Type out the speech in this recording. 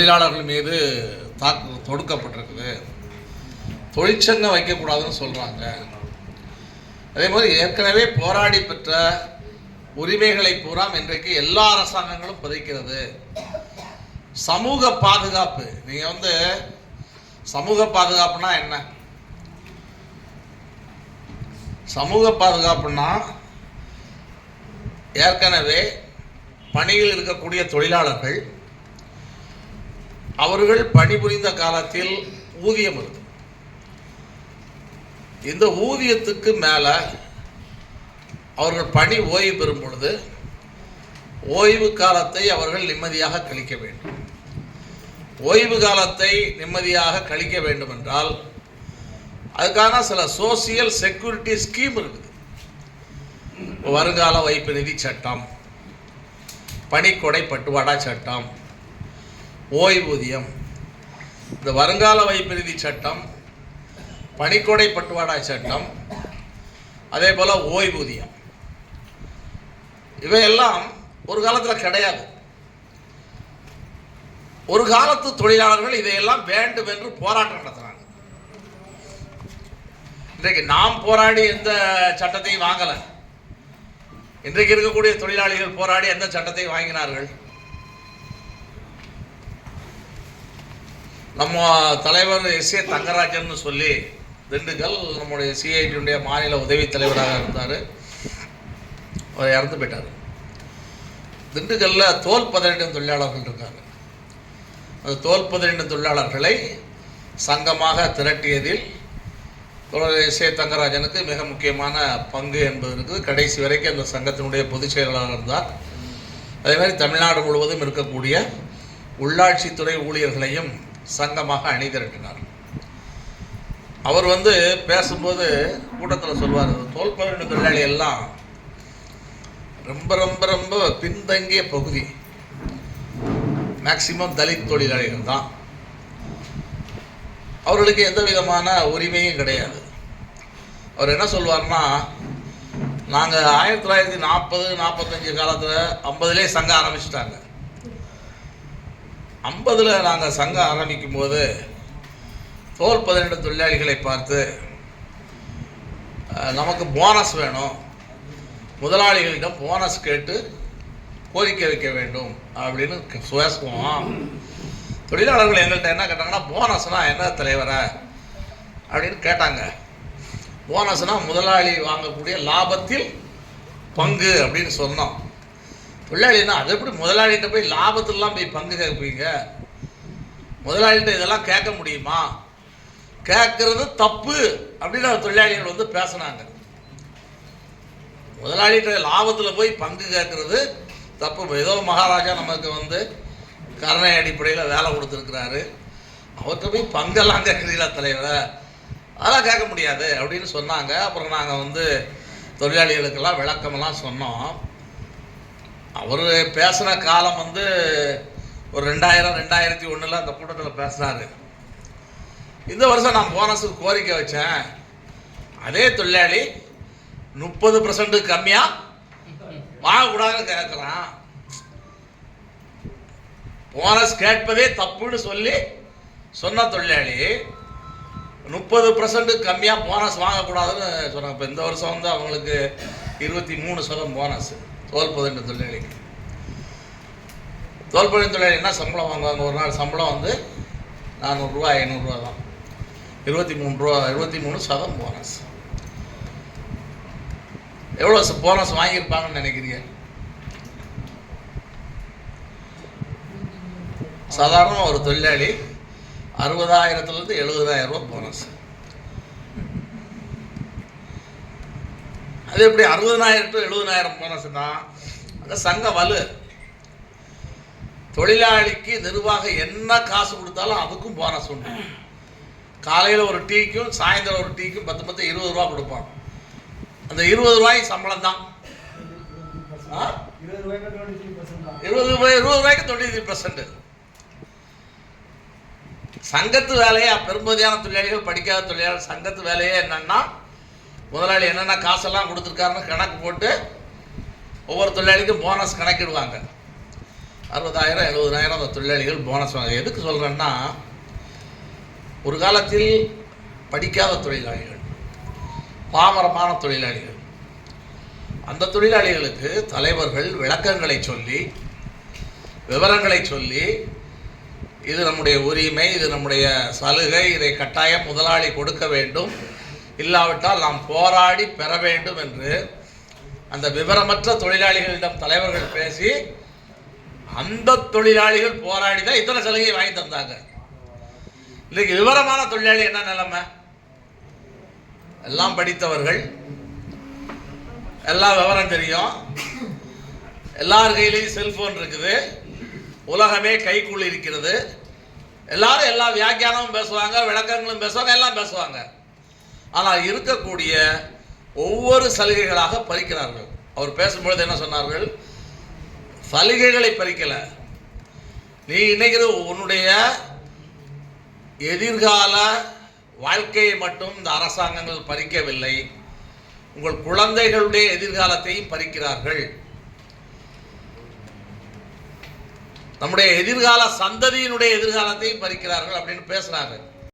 தொழிலாளர்கள் மீது தொடுக்கப்பட்டிருக்குது. தொழிற்சங்கம் வைக்கக்கூடாதுன்னு சொல்கிறாங்க. அதே மாதிரி ஏற்கனவே போராடி பெற்ற உரிமைகளை பூரா இன்றைக்கு எல்லா அரசாங்கங்களும் புதைக்கிறது. சமூக பாதுகாப்பு, நீங்கள் சமூக பாதுகாப்புனா என்ன? சமூக பாதுகாப்புனா ஏற்கனவே பணியில் இருக்கக்கூடிய தொழிலாளர்கள் அவர்கள் பணிபுரிந்த காலத்தில் ஊதியம் இருக்கு. இந்த ஊதியத்துக்கு மேலே அவர்கள் பணி ஓய்வு பெறும் பொழுது ஓய்வு காலத்தை அவர்கள் நிம்மதியாக கழிக்க வேண்டும். ஓய்வு காலத்தை நிம்மதியாக கழிக்க வேண்டும் என்றால் அதுக்கான சில சோசியல் செக்யூரிட்டி ஸ்கீம் இருக்குது. வருங்கால வைப்பு நிதி சட்டம், பணிக்கொடை பட்டுவாடா சட்டம், ஓய்வூதியம். இந்த வருங்கால வைப்பு நிதி சட்டம், பணிக்கொடை பட்டுவாடா சட்டம், அதே போல் ஓய்வூதியம், இவையெல்லாம் ஒரு காலத்தில் கிடையாது. ஒரு காலத்து தொழிலாளர்கள் இதையெல்லாம் வேண்டும் என்று போராட்டம் நடத்துகிறாங்க. இன்றைக்கு நாம் போராடி எந்த சட்டத்தையும் வாங்கலை. இன்றைக்கு இருக்கக்கூடிய தொழிலாளிகள் போராடி எந்த சட்டத்தையும் வாங்கினார்கள்? நம்ம தலைவர் எஸ்.ஏ. தங்கராஜன் சொல்லி திண்டுக்கல் நம்முடைய சிஐடியுடைய மாநில உதவி தலைவராக இருந்தார். அவர் இறந்து போயிட்டார். திண்டுக்கல்லில் தோல் பதனிடும் தொழிலாளர்கள் இருக்காங்க. அந்த தோல் பதனிடும் தொழிலாளர்களை சங்கமாக திரட்டியதில் எஸ்.ஏ. தங்கராஜனுக்கு மிக முக்கியமான பங்கு என்பது இருக்குது. கடைசி வரைக்கும் அந்த சங்கத்தினுடைய பொதுச் செயலாளர் இருந்தார். அதே மாதிரி தமிழ்நாடு முழுவதும் இருக்கக்கூடிய உள்ளாட்சித்துறை ஊழியர்களையும் சங்கமாக அணிதிரட்டினார். அவர் பேசும்போது கூட்டத்தில் சொல்வார், தோல் பதனிடும் தொழிலாளி எல்லாம் ரொம்ப ரொம்ப ரொம்ப பின்தங்கிய பகுதி, மேக்சிமம் தலித் தொழிலாளிகள் தான். அவர்களுக்கு எந்த விதமான உரிமையும் கிடையாது. அவர் என்ன சொல்வார்னா, நாங்கள் 1940-45 காலத்தில் 50லே சங்கம் ஆரம்பிச்சிட்டாங்க. 50ல் நாங்கள் சங்கம் ஆரம்பிக்கும் போது தோல் பதனிடும் தொழிலாளிகளை பார்த்து நமக்கு போனஸ் வேணும், முதலாளிகளிடம் போனஸ் கேட்டு கோரிக்கை வைக்க வேண்டும் அப்படின்னு பேசுவோம். தொழிலாளர்கள் எங்கள்கிட்ட என்ன கேட்டாங்கன்னா, போனஸ்னால் என்ன தலைவர அப்படின்னு கேட்டாங்க. போனஸ்னால் முதலாளி வாங்கக்கூடிய லாபத்தில் பங்கு அப்படின்னு சொன்னோம். தொழிலாளின்னா அது எப்படி முதலாளிகிட்ட போய் லாபத்திலாம் போய் பங்கு கேட்பீங்க? முதலாளிகிட்ட இதெல்லாம் கேட்க முடியுமா? கேட்கறது தப்பு அப்படின்னு தொழிலாளிகள் பேசினாங்க. முதலாளிகிட்ட லாபத்தில் போய் பங்கு கேட்கறது தப்பு. ஏதோ மகாராஜா நமக்கு கருணை அடிப்படையில் வேலை கொடுத்துருக்கிறாரு, அவர்கிட்ட போய் பங்கெல்லாம் கேட்குறீங்களா தலைவரை? அதெல்லாம் கேட்க முடியாது அப்படின்னு சொன்னாங்க. அப்புறம் நாங்கள் தொழிலாளிகளுக்கெல்லாம் விளக்கமெல்லாம் சொன்னோம். அவர் பேசின காலம் ஒரு 2000-2001 அந்த கூட்டத்தில் பேசினார். இந்த வருஷம் நான் போனஸுக்கு கோரிக்கை வச்சேன். அதே தொழிலாளி 30% கம்மியாக வாங்கக்கூடாதுன்னு கேட்குறான். போனஸ் கேட்பதே தப்புன்னு சொல்லி சொன்ன தொழிலாளி 30% கம்மியாக போனஸ் வாங்கக்கூடாதுன்னு சொன்னாங்க. இப்போ இந்த வருஷம் அவங்களுக்கு 23% போனஸ் தோல் பதனிடும் தொழிலாளிக்கு. தோல் பதனிடும் தொழிலாளி என்ன சம்பளம் வாங்குவாங்க? ஒரு நாள் சம்பளம் 400 ரூபா 500 ரூபா தான். 23% போனஸ். எவ்வளோ போனஸ் வாங்கியிருப்பாங்கன்னு நினைக்கிறீங்க? சாதாரண ஒரு தொழிலாளி 60,000 70,000 ரூபா போனஸ். அது எப்படி 60,000 to 70,000 போனஸ்னா அந்த சங்க வலு. தொழிலாளிக்கு நிர்வாகம் என்ன காசு கொடுத்தாலும் அதுக்கும் போனஸ் உண்டு. காலையில் ஒரு டீக்கும் சாயந்தரம் ஒரு டீக்கும் 10 20 ரூபா கொடுப்பான். அந்த 20 ரூபாய்க்கு சம்பளம் தான். 20 ரூபாய்க்கு 23%. சங்கத்து வேலையை பெரும்பகுதியான தொழிலாளிகள், படிக்காத தொழிலாளர்கள் சங்கத்து வேலையே என்னன்னா, முதலாளி என்னென்ன காசெல்லாம் கொடுத்துருக்காருன்னு கணக்கு போட்டு ஒவ்வொரு தொழிலாளிக்கும் போனஸ் கணக்கிடுவாங்க. 60,000 70,000 அந்த தொழிலாளிகள் போனஸ் வாங்க. எதுக்கு சொல்கிறேன்னா, ஒரு காலத்தில் படிக்காத தொழிலாளிகள், பாமரமான தொழிலாளிகள், அந்த தொழிலாளிகளுக்கு தலைவர்கள் விளக்கங்களை சொல்லி, விவரங்களை சொல்லி, இது நம்முடைய உரிமை, இது நம்முடைய சலுகை, இதை கட்டாயம் முதலாளி கொடுக்க வேண்டும், இல்லாவிட்டால் நாம் போராடி பெற வேண்டும் என்று அந்த விவரமற்ற தொழிலாளிகளிடம் தலைவர்கள் பேசி அந்த தொழிலாளிகள் போராடி தான் இத்தனை சலுகையை வாங்கி தந்தாங்க. இன்னைக்கு விவரமான தொழிலாளி என்ன நிலைமை? எல்லாம் படித்தவர்கள், எல்லா விவரம் தெரியும், எல்லார் கையிலையும் செல்போன் இருக்குது, உலகமே கைக்குள் இருக்கிறது, எல்லாரும் எல்லா வியாக்கியானமும் பேசுவாங்க, விளக்கங்களும் பேசுவாங்க, எல்லாம் பேசுவாங்க. ஆனால் இருக்கக்கூடிய ஒவ்வொரு சலுகைகளாக பறிக்கிறார்கள். அவர் பேசும்பொழுது என்ன சொன்னார்கள்? சலுகைகளை பறிக்கல, நீ இன்னைக்கு உன்னுடைய எதிர்கால வாழ்க்கையை மட்டும் இந்த அரசாங்கங்கள் பறிக்கவில்லை, உங்கள் குழந்தைகளுடைய எதிர்காலத்தையும் பறிக்கிறார்கள், நம்முடைய எதிர்கால சந்ததியினுடைய எதிர்காலத்தையும் பறிக்கிறார்கள் அப்படின்னு பேசுறாங்க.